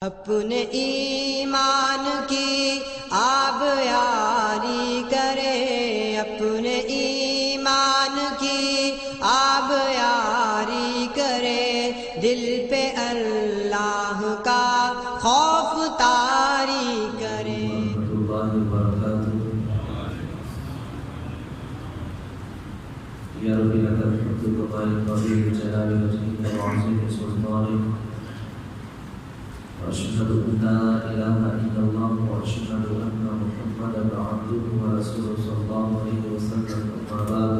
اپنے ایمان کی آب یاری کرے، اپنے ایمان کی آب یاری کرے، دل پہ اللہ کا خوف طاری کرے۔ یا رب لک الحمد بقائل قدیر جلال وجهك وعظيم سلطانك، واشهد ان لا اله الا الله واشهد ان محمدا عبده ورسوله صلى الله عليه وسلم. اما بعد،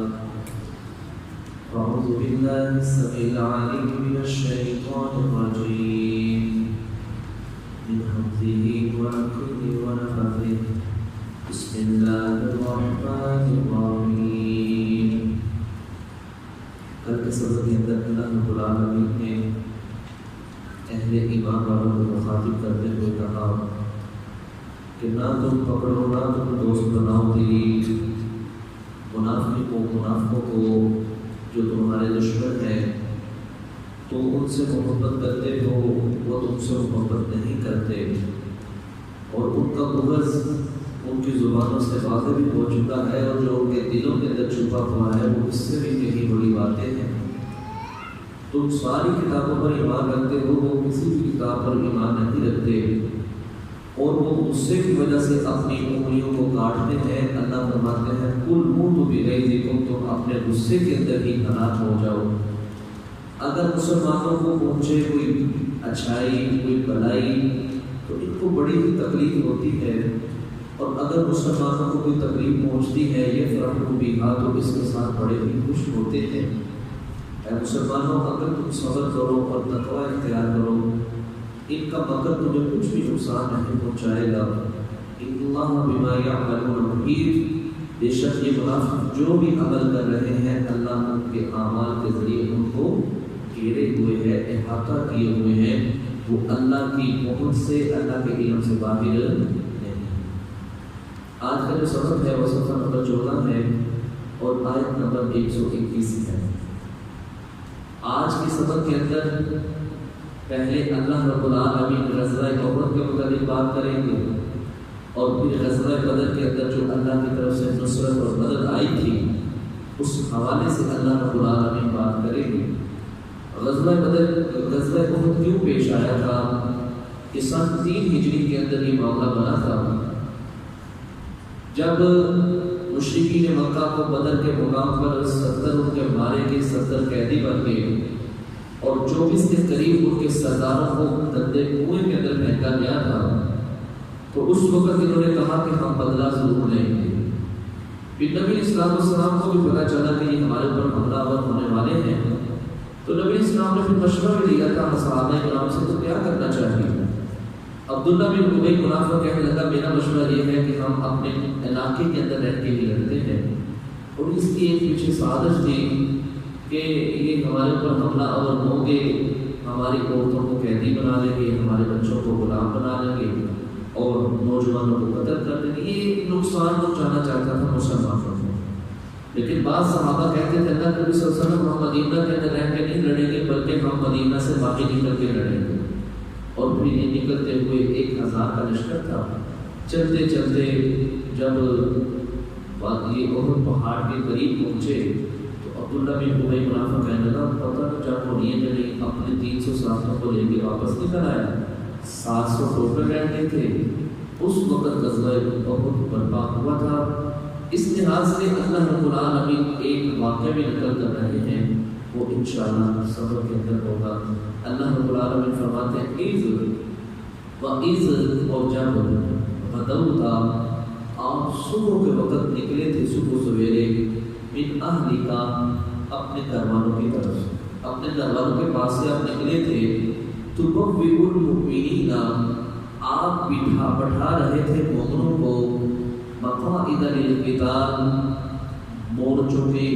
اعوذ بالله السميع العليم من الشيطان الرجيم من همزه ونفخه ونفثه. بسم الله الرحمن الرحيم. کل کے سبق کے اندر اللہ رب العالمین نے اہل ایمان والوں کو مخاطب کرتے ہوئے کہا کہ نہ تم پکڑو، نہ تم دوست بناؤ دلی منافقوں کو جو تمہارے دشمن ہیں، تو ان سے محبت کرتے ہو، وہ تم سے محبت نہیں کرتے، اور ان کا بغض ان کی زبانوں سے واضح بھی ہو چکا ہے، اور جو ان کے دلوں کے اندر چھپا ہوا ہے وہ اس سے بھی کہیں بڑی باتیں ہیں۔ تم ساری کتابوں پر ایمان رکھتے ہو، وہ کسی بھی کتاب پر ایمان نہیں رکھتے، اور وہ غصے کی وجہ سے اپنی انگلیوں کو کاٹتے ہیں۔ اللہ فرماتے ہیں کل موتوا بغیظکم، تم اپنے غصے کے اندر ہی ہلاک ہو جاؤ۔ اگر مسلمانوں کو پہنچے کوئی اچھائی، کوئی بھلائی، تو ان کو بڑی ہی تکلیف ہوتی ہے، اور اگر مسلمانوں کو کوئی تکلیف پہنچتی ہے یہ فرحوا بہا، تو اس کے ساتھ بڑے ہی خوش ہوتے ہیں۔ اے مسلمانوں، اگر تم صبر کرو اور تقوی اختیار کرو، ان کا مکر تمہیں کچھ بھی نقصان نہیں پہنچائے گا۔ ان اللہ بما یعملون محیط، بے شک یہ منافق جو بھی عمل کر رہے ہیں اللہ ان کے اعمال کے ذریعے ان کو گھیرے ہوئے ہیں، احاطہ کیے ہوئے ہیں، وہ اللہ کی پہنچ سے، اللہ کے علم سے باہر نہیں۔ آج کا جو سبق ہے وہ صفحہ نمبر 14 ہے اور آیت نمبر 121 ہے۔ آج کے سبق کے اندر پہلے اللہ رب العالمین غزوہ احد کے متعلق بات کریں گے، اور پھر غزوہ بدر کے اندر جو اللہ کی طرف سے نصرت اور مدد آئی تھی اس حوالے سے اللہ رب العالمین بات کریں گے۔ غزوہ احد کیوں پیش آیا تھا کہ سن 3 ہجری کے اندر یہ معاملہ بنا تھا، جب مشرکین مکہ کو بدر کے مقام پر 70 ان کے مارے کے 70 قیدی بن گئے، اور 24 کے قریب ان کے سرداروں کو گندے کنویں کے اندر پھینکا گیا تھا، تو اس وقت انہوں نے کہا کہ ہم بدلہ ضرور لیں گے۔ پھر نبی اسلام السلام کو بھی پتہ چلا کہ یہ ہمارے اوپر حملہ آور ہونے والے ہیں، تو نبی اسلام نے پھر مشورہ بھی دیا تھا صحابہ کرام سے تو کیا کرنا چاہیے۔ عبداللہ بن ابی منافق کہنے لگا میرا مشورہ یہ ہے کہ ہم اپنے علاقے کے اندر رہ کے ہی لڑتے ہیں، اور اس کی ایک پیچھے سازش تھی کہ یہ ہمارے اوپر حملہ آور ہوں گے، ہماری عورتوں کو قیدی بنا لیں گے، ہمارے بچوں کو غلام بنا لیں گے، اور نوجوانوں کو قتل کر دیں گے۔ یہ نقصان پہنچانا چاہتا تھا مسلمانوں کو، لیکن بعض صحابہ کہتے تھے اللہ نبی صلی اللہ علیہ وسلم ہم مدینہ کے اندر رہ کے نہیں لڑیں گے، بلکہ ہم مدینہ سے باقی نکل کے لڑیں گے۔ اور پھر یہ نکلتے ہوئے 1000 کا لشکر تھا۔ چلتے چلتے جب یہ احد پہاڑ کے قریب پہنچے تو عبداللہ بن ابی منافق کہنے لگا پتہ تو جب وہ نہیں چلے اپنے 300 ساتھیوں کو لے کے واپس نکل آیا، 700 ٹوٹل رہ گئے تھے۔ اس وقت غزوہ احد برپا ہوا تھا۔ اس لحاظ سے اللہ رب العالمین ایک واقعہ بھی نقل کر رہے ہیں، وہ انشاءاللہ سبق کے اندر ہوگا۔ اللہ رب العالمین فرماتے ہیں اِذ اور جب غدوتا، آپ صبح کے وقت نکلے تھے، صبح سویرے، من اہلکا، اپنے گھر والوں کی طرف، اپنے گھر والوں کے پاس سے آپ نکلے تھے، تبوئ المؤمنین، آپ بٹھا رہے تھے مومنوں کو، مقاعد للقتال، مورچوں کے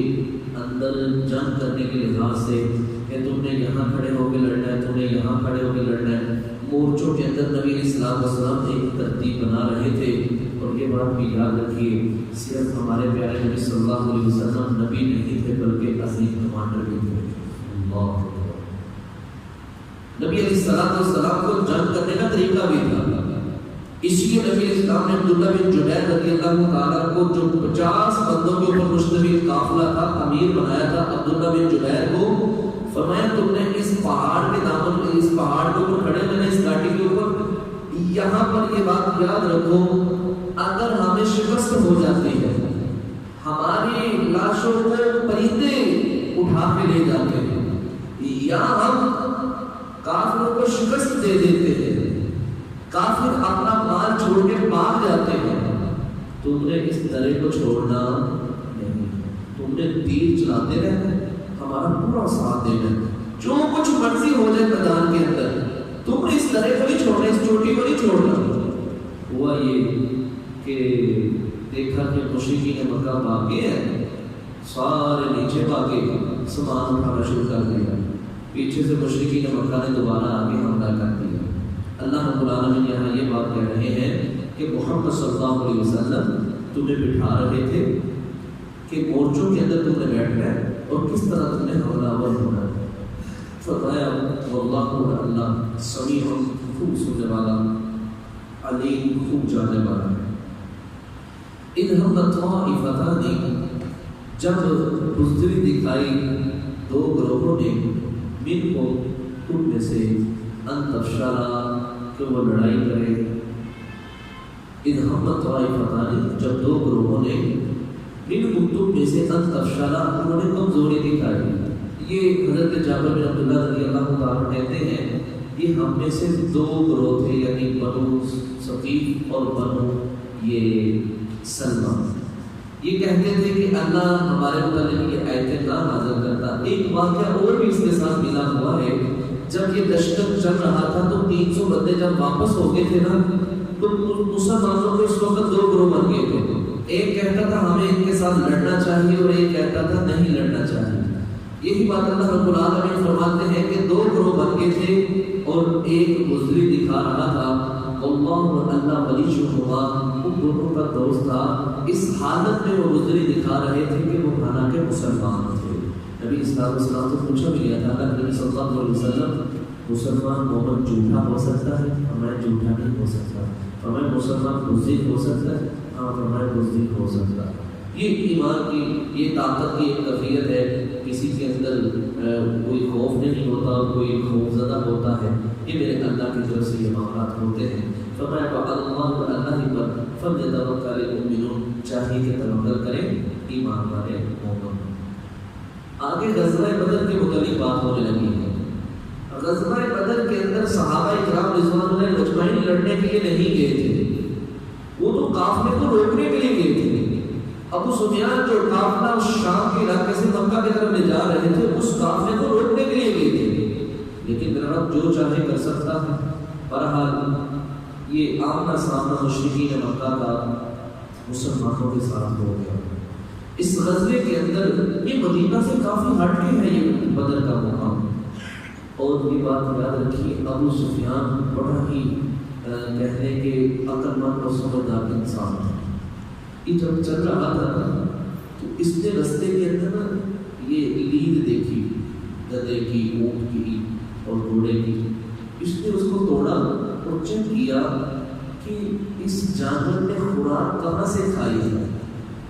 اندر جنگ کرنے کے لحاظ سے کہ تم نے یہاں کھڑے ہو کے لڑنا ہے، تم نے یہاں کھڑے ہو کے لڑنا ہے۔ مورچوں کے اندر نبی اسلام والسلام ایک ترتیب بنا رہے تھے، اور یہ بات بھی یاد رکھیے صرف ہمارے پیارے نبی صلی اللہ علیہ وسلم نبی نہیں تھے بلکہ عظیم کمانڈر بھی تھے۔ اللہ نبی علیہ السلام کو جنگ کرنے کا طریقہ اسی لیے نبی اسلام نے عبداللہ بن جبیر رضی اللہ تعالیٰ کو جو 50 بندوں کے اوپر مشتمل قافلہ تھا امیر بنایا تھا عبداللہ بن جبیر کو، فرمایا تم نے اس پہاڑ کے دامن میں، اس پہاڑ کے اوپر کھڑے ہوئے اس گھاٹی کے اوپر، یہاں پر یہ بات یاد رکھو اگر ہمیں شکست ہو جاتی ہے، ہماری لاشوں کو پرندے اٹھا کے لے جاتے ہیں یا ہم کافروں کو شکست دے دیتے ہیں، کافر اپنا مال چھوڑ کے بھاگ جاتے ہیں، تم نے اس طرح کو چھوڑنا نہیں، تم نے تیر چلاتے رہنا، ہمارا پورا ساتھ دینا، جو کچھ مرضی ہو جائے میدان کے اندر، تم نے اس طرح کو نہیں چھوڑنا، اس چوٹی کو نہیں چھوڑنا۔ ہوا یہ کہ دیکھا کہ مشرکین مکہ بھاگے ہیں، سارے نیچے بھاگے، سامان اٹھانا شروع کر دیا، پیچھے سے مشرکین مکہ نے دوبارہ آگے حملہ کر دیا۔ اللہ رب العالمین یہاں یہ بات کہہ رہے ہیں کہ محمد صلی اللہ علیہ وسلم تمہیں بٹھا رہے تھے کہ مورچوں کے اندر تم نے بیٹھنا ہے اور کس طرح تم نے حملہ آور ہونا ہے۔ فرمایا واللہ اللہ سمیع خوب سننے والا، علیم خوب جاننے والا ہے۔ اذ ہمت طائفتان، جب بزدلی دکھائی دو گروہوں نے، منکم تم میں سے، ان تفشلا کہ وہ لڑائی کرے، اذ ہمت طائفتان جب دو گروہوں نے، منکم تم میں سے، ان تفشلا انہوں نے کمزوری دکھائی۔ یہ حضرت جابر بن عبداللہ رضی اللہ تعالیٰ کہتے ہیں یہ ہم میں سے دو گروہ تھے، یعنی بنو ثقیف اور بنو یہ سلمہ، یہ کہتے تھے کہ اللہ ہمارے متعلق یہ آیتیں نہ نازل کرتا۔ ایک واقعہ اور بھی اس کے ساتھ ملا ہوا ہے، جب یہ لشکر چل رہا تھا تو 300 بندے جب واپس ہو گئے تھے نا، تو مسلمانوں کے اس وقت دو گروہ بن گئے تھے، ایک کہتا تھا ہمیں ان کے ساتھ لڑنا چاہیے اور ایک کہتا تھا نہیں لڑنا چاہیے۔ یہی بات اللہ رب العالمین فرماتے ہیں کہ دو گروہ بن گئے تھے اور ایک بزدلی دکھا رہا تھا، اللہ اللہ ولیہما، ان دونوں کا دوست تھا، اس حالت میں وہ بزدلی دکھا رہے تھے کہ وہ حالانکہ مسلمان تھے۔ نبی صلی اللہ علیہ وسلم سے پوچھا بھی گیا تھا کہ نبی صلی اللہ علیہ وسلم مسلمان مومن جھوٹا ہو سکتا ہے؟ فرمایا جھوٹا نہیں ہو سکتا۔ فرمایا مسلمان بزدل ہو سکتا ہے؟ ہاں فرمایا بزدل ہو سکتا ہے۔ یہ ایمان کی یہ طاقت کی ایک کیفیت ہے، کسی کے اندر کوئی خوف نہیں ہوتا، کوئی خوف زدہ ہوتا ہے، یہ میرے اللہ کی طرف سے یہ معاملات ہوتے ہیں۔ فرمایا اللہ اللہ ہی پر فلیتوکل المؤمنون، چاہیے کہ توکل کریں ایمان والے مومن۔ آگے غزوہ بدر کے متعلق بات ہونے لگی ہے۔ غزوہ بدر کے اندر صحابہ کرام رضوان اللہ اجمعین لڑنے کے لیے نہیں گئے تھے، وہ تو قافلے کو روکنے کے لیے گئے تھے۔ ابو سفیان جو قافلہ اس شام کے علاقے سے مکہ کی طرف لے جا رہے تھے، اس قافلے کو روکنے کے لیے گئے تھے، لیکن میرا رب جو چاہے کر سکتا ہے۔ بہرحال یہ آمنا سامنا مشرکین مکہ کا مسلمانوں کے ساتھ ہو گیا۔ اس غزوے کے اندر یہ مدینہ سے کافی ہٹ کے ہے یہ بدر کا مقام، اور یہ بات یاد رکھیے ابو سفیان بڑا ہی کہنے کے عقل مند اور سمجھدار انسان تھا۔ یہ جب چل رہا تھا تو اس نے رستے کے اندر نا یہ لید دیکھی، گدھے کی، اونٹ کی اور گھوڑے کی، اس نے اس کو توڑا اور چیک کیا کہ اس جانور نے خوراک کہاں سے کھائی ہے۔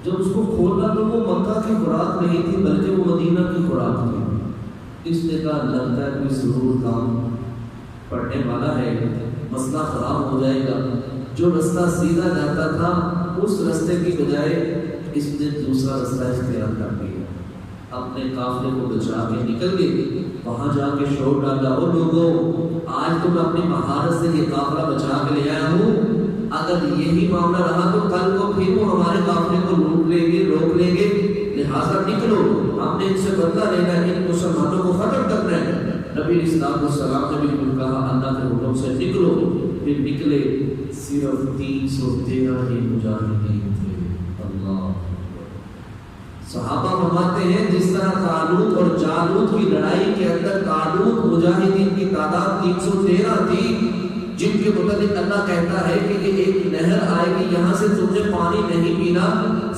جب اس کو کھولا تو وہ مکہ کی خوراک نہیں تھی بلکہ وہ مدینہ کی خوراک تھی۔ اس نے کہا لگتا ہے کوئی ضرور کام پڑنے والا ہے، مسئلہ خراب ہو جائے گا۔ جو رستہ سیدھا جاتا تھا اس رستے کی بجائے اس نے دوسرا رستہ اختیار کر لیا، اپنے قافلے کو بچا کے نکل گئے۔ وہاں جا کے شور ڈالا، او لوگوں آج تو میں اپنی مہارت سے یہ قافلہ بچا کے لے آیا ہوں، اگر یہی معاملہ رہا تو کل کو پھر وہ ہمارے قافلے کو روک لیں گے، لہٰذا نکلو، ہم نے ان سے بدلہ لینا ہے، ان مسلمانوں کو ختم کرنا ہے۔ نبی اسلام السلام نے بھی کہا اللہ کے حکم سے نکلو، پھر نکلے، صرف 313 ہی مجاہدین تھے۔ اللہ صحابہ فرماتے ہیں جس طرح طالوت اور جالوت کی لڑائی کے اندر طالوت مجاہدین کی تعداد 313 تھی، جن کے متعلق اللہ کہتا ہے کہ یہ ایک نہر آئے گی، یہاں سے تم نے پانی نہیں پینا،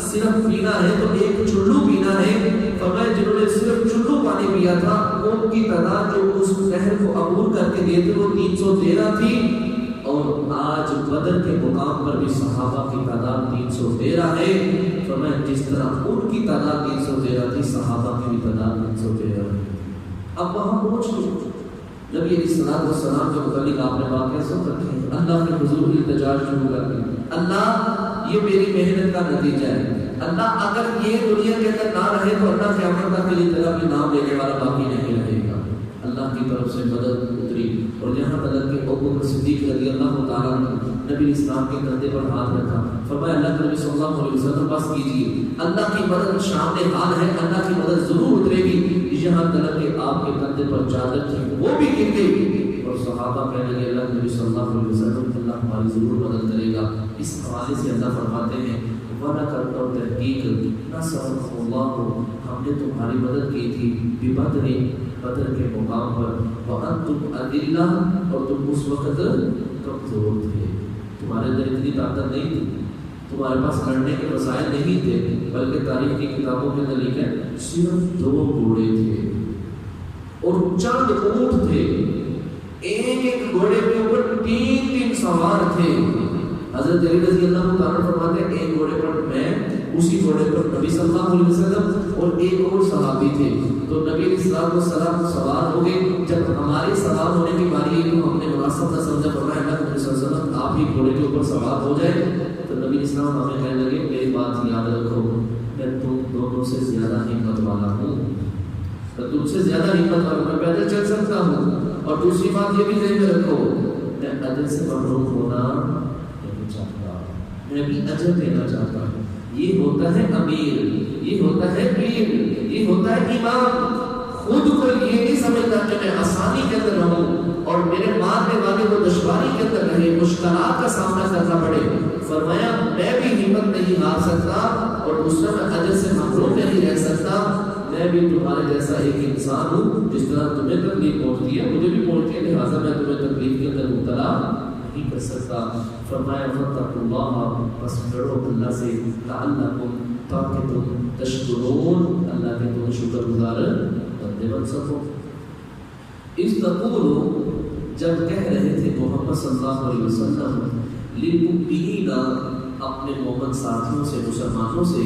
صرف پینا ہے تو ایک چلو پینا ہے۔ فرمایا جنہوں نے صرف چلو پانی پیا تھا ان کی تعداد جو اس نہر کو عبور کر کے گئے تھے وہ 313 تھی، اور آج بدر کے مقام پر بھی صحابہ کی تعداد 313 ہے. فرمایا جس طرح ان کی تعداد 313 تھی صحابہ کی بھی تعداد 313 ہے. اب وہاں پہنچ گئے. نبی علیہ الصلوۃ والسلام کے متعلق آپ نے واقعہ سن رکھے ہیں. اللہ کے حضور التجا شروع کر دی. اللہ یہ میری محنت کا نتیجہ ہے. اللہ اگر یہ دنیا کے اندر نہ رہے تو اللہ قیامت تک میری طرف بھی نام لینے والا باقی نہیں رہے گا. اللہ کی طرف سے مدد اتری اور یہاں تک کہ ابوبکر صدیق رضی اللہ تعالیٰ عنہ نبی اسلام کے کندھے پر ہاتھ رکھا. فرمایا اللہ کے نبی صلی اللہ علیہ وسلم بس کیجیے, اللہ کی مدد سامنے حال ہے, اللہ کی مدد ضرور اترے گی. یہاں تک کہ آپ کے کندھے پر چادر تھی وہ بھی گر گئی اور صحابہ کہنے لگے اللہ کے نبی صلی اللہ علیہ وسلم اللہ ہماری ضرور مدد کرے گا. اس حوالے سے اللہ فرماتے ہیں وَنَا کرتا ہوں تحقیق نَصَرَكُمُ اللَّهُ ہم نے تمہاری مدد کی تھی بِبَدْرٍ بدر کے مقام پر وَأَنْتُمْ أَذِلَّةٌ اور تم اس وقت کمزور تھے. تمہارے اندر اتنی طاقت نہیں تھی, تمہارے پاس لڑنے کے وسائل نہیں تھے, بلکہ تاریخ کی کتابوں کے اندر لکھا ہے صرف 2 گھوڑے تھے اور چند اونٹ تھے. ایک گھوڑے کے اوپر 3 سوار تھے. حضرت علی رضی اللہ تعالیٰ فرماتے ہیں ایک گھوڑے پر میں, اسی گھوڑے پر نبی صلی اللہ علیہ وسلم اور ایک اور صحابی تھے. تو نبی علیہ السلام سوار ہو گئے. جب ہمارے سوار ہونے کی باری آئی تو ہم نے مناسب نہ سمجھا. فرمایا اللہ نبی صلی اللہ علیہ وسلم آپ ہی گھوڑے کے اوپر سوار ہو جائے. تو نبی اسلام ہمیں کہنے لگے میری بات یاد رکھو, میں تم دونوں سے زیادہ ہمت والا ہوں, میں تم سے زیادہ ہمت والا ہوں, میں پیدل چل سکتا ہوں. اور دوسری بات یہ بھی ذہن میں رکھو میں اجر سے محروم ہونا نہیں چاہتا, میں بھی اجر دینا چاہتا ہوں. یہ ہوتا ہے امیر, یہ ہوتا ہے پیر, یہ ہوتا ہے امام. خود کو یہ نہیں سمجھتا کہ میں آسانی کے اندر رہوں اور میرے مارنے والے کو دشواری کے اندر رہے, مشکلات کا سامنا کرنا پڑے. فرمایا میں بھی ہمت نہیں ہار سکتا اور دوسرا میں اجر سے محروم نہیں رہ سکتا. میں بھی تمہارے جیسا ایک انسان ہوں, جس طرح تمہیں تکلیف پہنچتی ہے مجھے بھی پہنچتی ہے, لہٰذا میں تمہیں تکلیف کے اندر مبتلا نہیں کر سکتا. فرمایا فاتقوا اللہ بس ڈرو اللہ سے لعلکم تاکہ تم تشکرون اللہ کے تم شکر گزار بندے بن سکو. اس تقول جب کہہ رہے تھے محمد صلی اللہ علیہ وسلم للمؤمنین اپنے مومن ساتھیوں سے مسلمانوں سے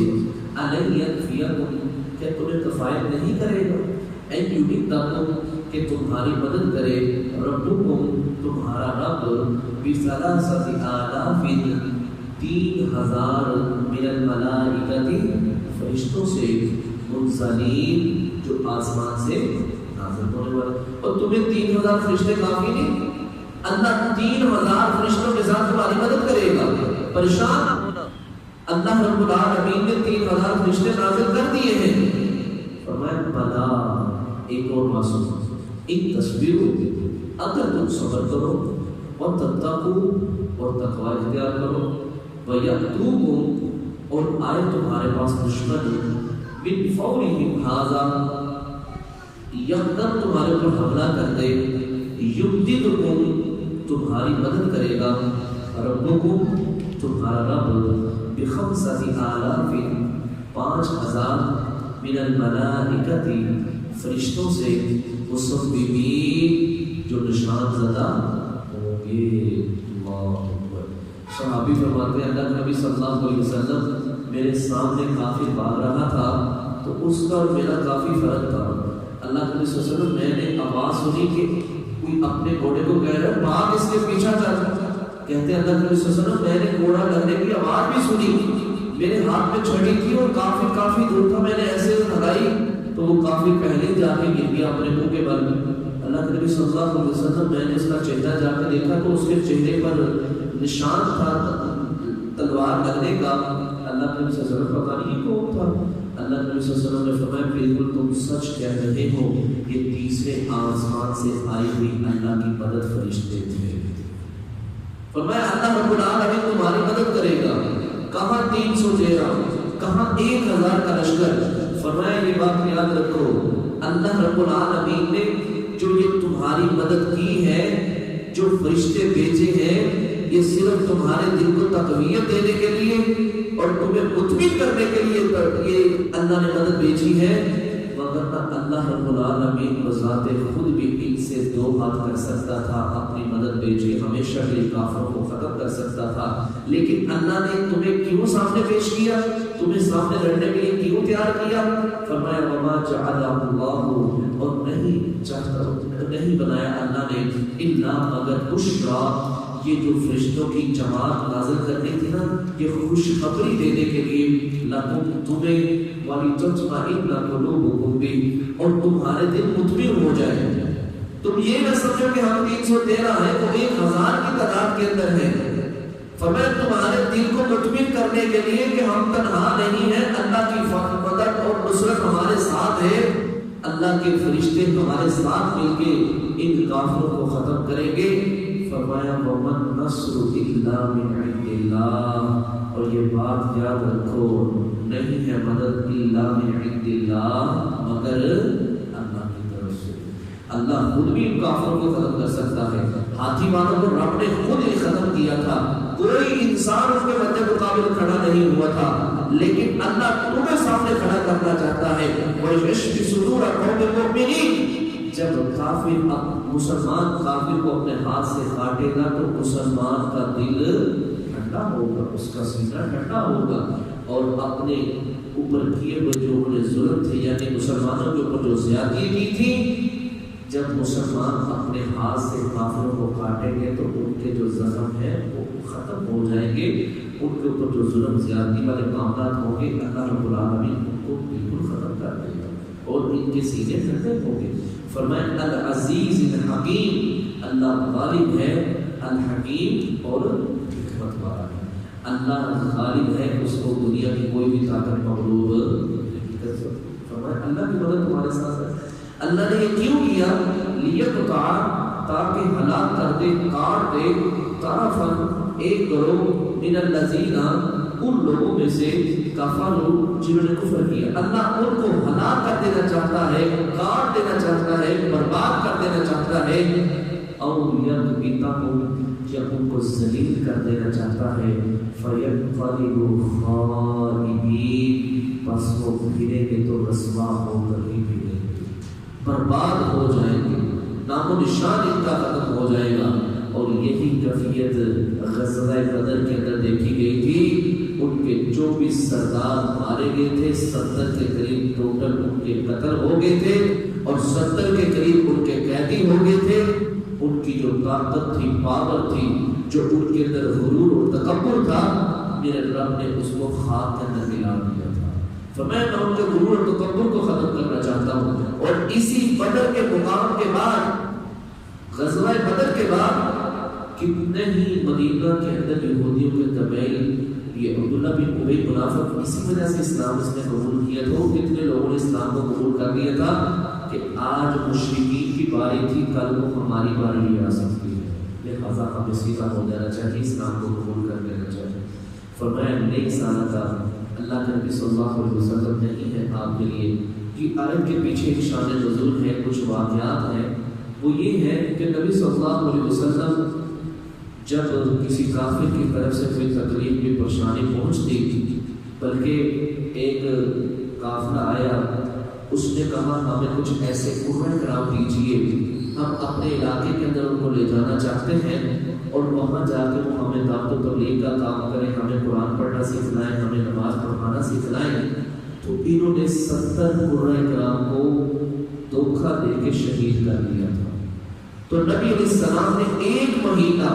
الن یکفیکم کہ تمہیں کفایت نہیں کرے گا, این یمدکم کہ تمہاری مدد کرے ربکم تمہارا رب بثلاثۃ آلاف 3000 من الملائکۃ فرشتوں سے منزلین جو آسمان سے نازل ہونے والے. اور تمہیں 3000 فرشتے کافی نہیں, اللہ 3000 فرشتوں کے ساتھ تمہاری مدد کرے گا. پریشان نہ ہونا, اللہ رب العالمین نے 3000 فرشتے نازل کر دیے ہیں. فرمایا بلا ایک اور معصوم ان تصویروں اگر تم صبر کرو اور تتقوا اور تقوی اختیار کرو وَيَأْتُوكُمْ اور آئے تمہارے پاس دشمن من فورہم ھذا یکدم تمہارے پر حملہ کر دے یمددکم تمہاری مدد کرے گا ربکم تمہارا رب بخمسۃ آلاف 5000 من الملائکۃ فرشتوں سے مصوبین جو نشان زدہ ہوں گے. اللہ اکبر. صحابی فرماتے ہیں اللہ کے نبی صلی اللہ علیہ وسلم میرے سامنے کافر بھاگ رہا تھا تو اس کا اور میرا کافی فرق تھا. اللہ کے نبی صلی اللہ علیہ وسلم میں نے آواز سنی کہ کوئی اپنے گھوڑے کو کہہ رہا بھاگ اس کے پیچھا کر. کہتے ہیں اللہ کے نبی صلی اللہ علیہ وسلم میں نے گھوڑا لگنے کی آواز بھی سنی, میرے ہاتھ میں چھڑی تھی اور کافی دور تھا, میں نے ایسے لگائی تو وہ کافی پہلے جا کے گر گیا اپنے منہ کے بل. اللہ کے نبی صلی اللہ علیہ وسلم میں نے اس کا چہرہ جا کے دیکھا تو اس کے چہرے پر نشان تھا تلوار لگنے کا. اللہ کے نبی صلی اللہ علیہ وسلم پتہ نہیں کون تھا. اللہ کے نبی صلی اللہ علیہ وسلم نے فرمایا بالکل تم سچ کہہ رہے ہو, یہ تیسرے آسمان سے آئی ہوئی اللہ کی مدد فرشتے تھے. فرمایا اللہ رب العالمین تمہاری مدد کرے گا. کہاں 313 کہاں 1000 کا لشکر. فرمایا یہ بات یاد رکھو اللہ رب العالمین نے جو یہ تمہاری مدد کی ہے, جو فرشتے بھیجے ہیں, یہ صرف تمہارے دل کو تقویت دینے کے لیے اور تمہیں مطمئن کرنے کے لیے یہ اللہ نے مدد بھیجی ہے. وگرنہ اللہ رب العالمین بذات خود بھی ان سے دو ہاتھ کر سکتا تھا، اپنی مدد بھیجے ہمیشہ کے لیے کافروں کو ختم کر سکتا تھا، لیکن اللہ نے تمہیں کیوں سامنے پیش کیا، تمہیں سامنے لڑنے کے لیے کیوں تیار کیا؟ فرمایا وما جعلہ اللہ، اور نہیں بنایا اللہ نے الا مگر بشرا، یہ جو فرشتوں کی جماعت نازل کرنی تھی نا، یہ خوشخبری دینے کے لیے لکم تمہیں، وَلِتَطْمَئِنَّ قُلُوبُكُمْ بِهِ، اور تمہارے دل مطمئن ہو جائے۔ تم یہ نہ سمجھو کہ ہم 313 ہیں تو 1000 کی تعداد کے اندر ہیں۔ فرمایا تمہارے دل کو مطمئن کرنے کے لیے کہ ہم تنہا نہیں ہیں، اللہ کی مدد اور نصرت ہمارے ساتھ ہے، اللہ کے فرشتے ہمارے ساتھ مل کے ان کافروں کو ختم کریں گے۔ فرمایا وَمَن نَّصْرُ إِلَّا مِنْ عِندِ اللَّهِ، اور یہ بات یاد رکھو، نہیں ہے مدد الا من عند اللہ، مگر اللہ کی طرف سے۔ اللہ خود بھی ان کافروں کو ختم کر سکتا ہے، ہاتھی والوں کو رب نے خود ہی ختم کیا تھا، کوئی انسان اس کے مد مقابل کھڑا نہیں ہوا تھا، لیکن اللہ تمہیں سامنے کھڑا کرنا چاہتا ہے۔ وَيَشْفِ صُدُورَ قَوْمٍ مُؤْمِنِينَ، جب کافر مسلمان کافر کو اپنے ہاتھ سے کاٹے گا تو مسلمان کا دل ٹھنڈا ہوگا، اس کا سینہ ٹھنڈا ہوگا، اور اپنے اوپر کیے ہوئے جو انہوں نے ظلم تھے، یعنی مسلمانوں کے اوپر جو زیادتی کی تھی، جب مسلمان اپنے ہاتھ سے کافروں کو کاٹیں گے تو ان کے جو زخم ہیں وہ ختم ہو جائیں گے، ان کے اوپر جو ظلم زیادتی والے معاملات ہوں گے اللہ رب العالمین ان کو بالکل ختم کر دے گا اور ان کے سینے ٹھنڈے ہوں گے۔ فرمایا العزیز الحکیم، اللہ غالب ہے، الحکیم اور حکمت والا ہے۔ اللہ غالب ہے، اس کو دنیا کی کوئی بھی طاقت مغلوب نہیں کر سکتی۔ فرمایا اللہ کی مدد تمہارے ساتھ ہے۔ اللہ نے یہ کیوں کیا؟ لیقطع، تاکہ ہلاک کر دے، کاٹ دے، طرفا، ایک گروہ، من الذین، ان لوگوں میں سے، کفروا، جنہوں نے کفر کیا۔ اللہ ان کو ہلاک کر دینا چاہتا ہے، کاٹ دینا چاہتا ہے، برباد کر دینا چاہتا ہے، او یغبطہم، یا ان کو ذلیل کر دینا چاہتا ہے، فَيَنْقَلِبُوا خَائِبِينَ، پس وہ پھریں گے تو رسوا ہو کر ہی پھریں گے، برباد ہو جائیں گے، نام و نشان ان کا ختم ہو جائے گا۔ اور یہی کیفیت غزوہ بدر کے اندر دیکھی گئی تھی، ان کے 24 سردار مارے گئے تھے، 70 کے قریب ٹوٹل ان کے قتل ہو گئے تھے، اور 70 کے قریب ان کے قیدی ہو گئے تھے۔ ان کی جو طاقت تھی، پاور تھی، جو ان کے اندر غرور اور تکبر تھا، میرے رب نے اس کو خاک کے اندر ملا دیا تھا۔ فرمایا میں ان کے غرور اور تکبر کو ختم کرنا چاہتا ہوں۔ اور اسی بدر کے مقام کے بعد، غزوہ بدر کے بعد، کتنے ہی مدینہ کے اندر یہودیوں کے قبائل، یہ عبداللہ بن ابی منافق، اسی وجہ سے اسلام اس نے قبول کیا تھا، کتنے لوگوں نے اسلام کو قبول کر لیا تھا کہ آج مشرکین کی باری تھی، کل کو ہماری باری بھی آ سکتی ہے، لہذا ہمیں سیدھا ہو جانا چاہیے، اسلام کو قبول کر لینا چاہیے۔ فرمایا نہیں سالہ تھا، اللہ کے نبی صلی اللہ علیہ وسلم نہیں ہے آپ کے لیے، کہ آیت کے پیچھے ایک شان نزول ہے، کچھ واقعات ہیں، وہ یہ ہے کہ نبی صلی اللہ علیہ وسلم جب کسی کافر کی طرف سے کوئی تکلیف بھی پریشانی پہنچتی، بلکہ ایک قافلہ آیا، اس نے کہا ہمیں کچھ ایسے قرآن کرام دیجیے، ہم اپنے علاقے کے اندر ان کو لے جانا چاہتے ہیں، اور وہاں جا کے وہ ہمیں دعوت و تبلیغ کا کام کریں، ہمیں قرآن پڑھنا سکھلائیں، ہمیں نماز پڑھانا سکھلائیں۔ تو انہوں نے 70 قرآن کرام کو دھوکہ دے کے شہید کر دیا تھا۔ تو نبی علیہ السلام نے 1 مہینہ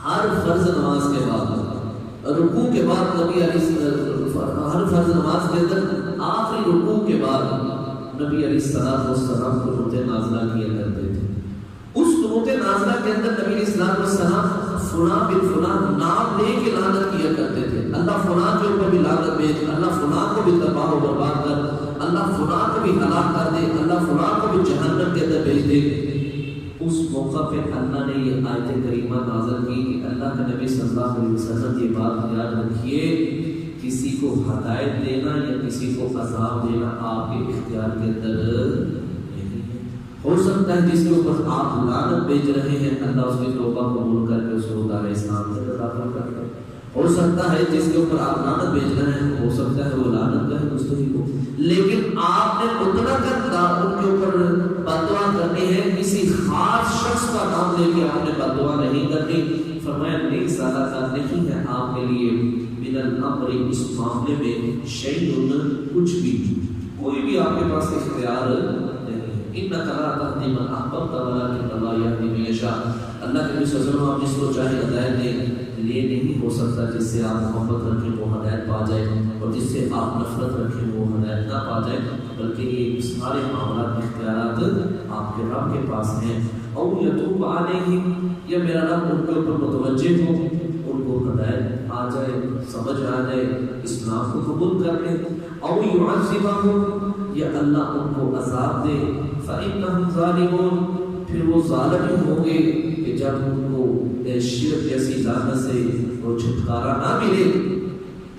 ہر فرض نماز کے بعد، رکوع کے بعد، نبی علیہ ہر فرض نماز کے اندر آخری رکوع کے بعد نبی علیہ السلام کو نعت نازلہ کیا کرتے تھے۔ اس نعت نازلہ کے اندر نبی علیہ السلام فلاں بن فلاں نام لے کے لعنت کیا کرتے تھے، اللہ فلاں کے اوپر بھی لعنت بھیج، اللہ فلاں کو بھی تباہ و برباد کر، اللہ فلاں کو بھی ہلاک کر دے، اللہ فلاں کو بھی جہنم کے اندر بھیج دے۔ اس موقع پہ اللہ نے یہ آیت کریمہ نازل کی کہ اللہ کے نبی صلی اللہ علیہ وسلم یہ بات یاد رکھیے، کسی کو ہدایت دینا یا کسی کو عذاب دینا آپ کے اختیار کے اندر نہیں ہے۔ ہو سکتا ہے جس کے اوپر آپ لعنت بھیج رہے ہیں، اللہ اس کی توبہ قبول کر کے اس کو دار اسلام سے داخل کر دے۔ ہو سکتا ہے جس کے اوپر آپ لعنت بھیج رہے ہیں ہو سکتا ہے وہ لعنت کا مستحق ہو، لیکن آپ نے اتنا کر ان کے اوپر بد دعا کرنی ہے، کسی خاص شخص کا نام لے کے آپ نے بد دعا نہیں کرنی۔ فرمایا نہیں سالہ کا نہیں ہے آپ کے لیے من الامر اس معاملے میں شیء کچھ بھی، کوئی بھی آپ کے پاس اختیار نہیں ہے۔ انک لا تہدی من احببت ولکن اللہ یہدی من یشاء، اللہ کے نبی صلی اللہ علیہ وسلم آپ جس کو چاہے ہدایت دیں، یہ نہیں ہو سکتا جس سے آپ محبت رکھیں وہ ہدایت پا جائے اور جس سے آپ نفرت رکھیں وہ ہدایت نہ پا جائے، بلکہ یہ سارے معاملات اختیارات آپ کے رب کے پاس ہیں۔ او یتوب علیہم، یا میرا رب ان کے اوپر متوجہ ہو، ان کو ہدایت آ جائے، سمجھ آ جائے، اسلام کو قبول کر لیں۔ او یعذبہم، یا اللہ ان کو عذاب دے، فإنہم ظالمون، پھر وہ ظالم ہی ہوں گے کہ جب ان کو شرک جیسی لعنت سے وہ چھٹکارا نہ ملے،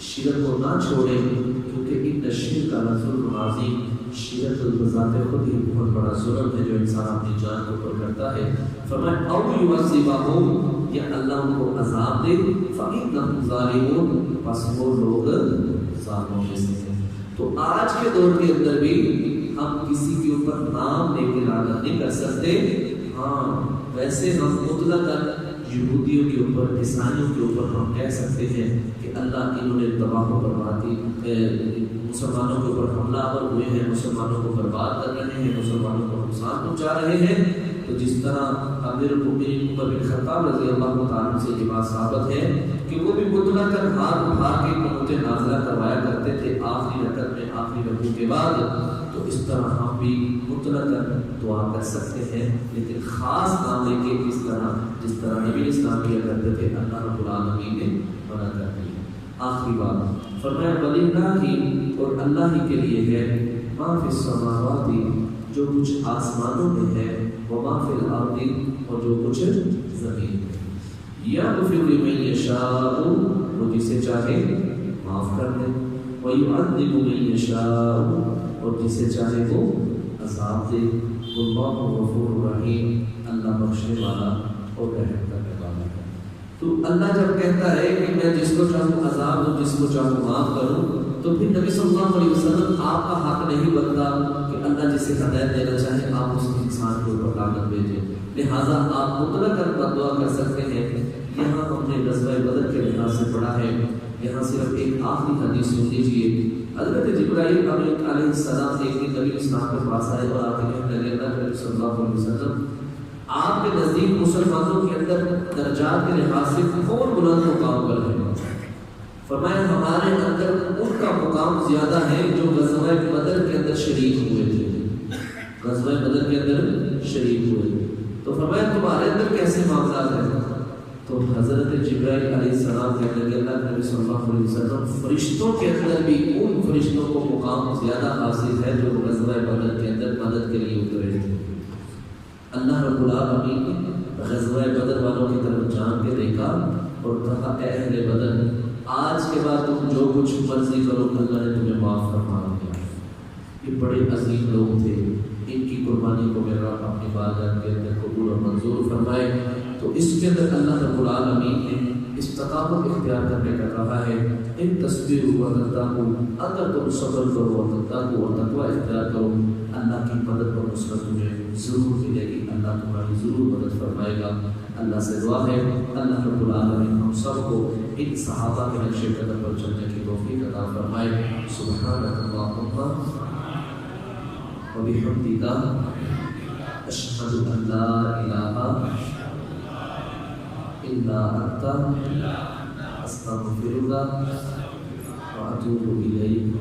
شرک کو نہ چھوڑے، کیونکہ ان الشرک لظلم عظیم، شرک بذات خود ہی بہت بڑا ظلم ہے جو انسان اپنی جان کے اوپر کرتا ہے۔ فرمایا او یعذبہم، یا اللہ ان کو عذاب دے، فإنہم ظالمون، پس وہ لوگ ظالموں میں سے ہیں۔ تو آج کے دور کے اندر بھی ہم کسی کے اوپر نام لے کے لعنت نہیں کر سکتے، ہاں ویسے ہم مطلقاً یہودیوں کے اوپر، عیسائیوں کے اوپر ہم کہہ سکتے ہیں کہ اللہ انہوں نے تباہ و بربادی، مسلمانوں کے اوپر حملہ آور ہوئے ہیں، مسلمانوں کو برباد کر رہے ہیں، مسلمانوں کو نقصان پہنچا رہے ہیں۔ تو جس طرح امیر المؤمنین عمر بن خطاب رضی اللہ تعالیٰ سے یہ بات ثابت ہے کہ وہ بھی مطلقاً ہاتھ اٹھا کے قنوت نازلہ کروایا کرتے تھے آخری رکعت میں، آخری رکوع کے بعد۔ تو اس طرح ہم بھی مطلقاً دعا کر سکتے ہیں، لیکن خاص نام لے کے اس طرح جس طرح نبی اسلام کیا کرتے تھے اللہ رب العالمین نے منع کر دیا۔ آخری بات فرمایا وَلِلَّهِ، اور اللہ ہی کے لیے ہے، مَا فِي السَّمَاوَاتِ، جو کچھ آسمانوں میں ہے، وَمَا فِي الْأَرْضِ، اور جو کچھ زمین میں، يَغْفِرُ لِمَن يَشَاءُ، وہ جسے چاہے معاف کر دے، وَيُعَذِّبُ مَن يَشَاءُ، اور جسے چاہے وہ عذاب دے، وَاللَّهُ غَفُورٌ رَحِيمٌ، اللہ بخشنے والا اور رحم کرنے والا ہے۔ تو اللہ جب کہتا ہے کہ میں جس کو چاہوں عذاب دوں، جس کو چاہوں معاف کروں، تو پھر نبی صلی اللہ علیہ وسلم آپ کا حق نہیں بنتا کہ اللہ جسے ہدایت دینا چاہے آپ اس انسان کو اوپر لعنت بھیجیں، لہٰذا آپ مطلقاً بد دعا کر سکتے ہیں۔ یہاں ہم نے غزوہ بدر کے لحاظ سے پڑھا ہے، یہاں صرف ایک آخری حدیث سن لیجیے۔ حضرت جبرائیل علیہ السلام ایک دن نبی اسلام کے پاس آئے اور آپ کہنے لگے اللہ کے صلی اللہ علیہ وسلم آپ کے نزدیک مسلمانوں کے اندر درجات کے لحاظ سے کون بلند مقام پر ہے؟ فرمایا ہمارے اندر ان کا مقام زیادہ ہے جو غزوہ بدر کے اندر شریک ہوئے تھے، غزوہ بدر کے اندر شریک ہوئے تھے۔ تو فرمایا تمہارے اندر کیسے معاملات ہیں؟ تو حضرت جبرائیل علیہ السلام کہنے لگے اللہ کے نبی صلی اللہ علیہ وسلم فرشتوں کے اندر بھی ان فرشتوں کو مقام زیادہ حاصل ہے جو غزوہ بدر کے اندر مدد کے لیے اترے تھے۔ اللہ رب العالمین نے غزوہ بدر والوں کی طرف جان کے دیکھا اور کہا اے اہل بدر، آج کے بعد تم جو کچھ مرضی کرو اللہ نے تمہیں معاف فرما دیا۔ یہ بڑے عظیم لوگ تھے، ان کی قربانی کو میرا اپنی بارگاہ کے اندر قبول اور منظور فرمائے۔ تو اس کے اندر اللہ رب العالمین نے استقامت اختیار کرنے کا کہا ہے، ان تصویر و تتقوا، اگر تم صبر کرو اور تتقوا اور تقوی اختیار کرو اللہ کی مدد اور نصرت تمہیں ضرور ملے گی، اللہ تمہاری ضرور مدد فرمائے گا۔ اللہ سے دعا ہے اللہ رب العالمین ہم سب کو ان صحابہ کے نقش قدم پر چلنے کی توفیق عطا فرمائے۔ سبحانک اللہم و بحمدک، اشہد ان لا الہ الا انت، استغفرک و اتوب الیک۔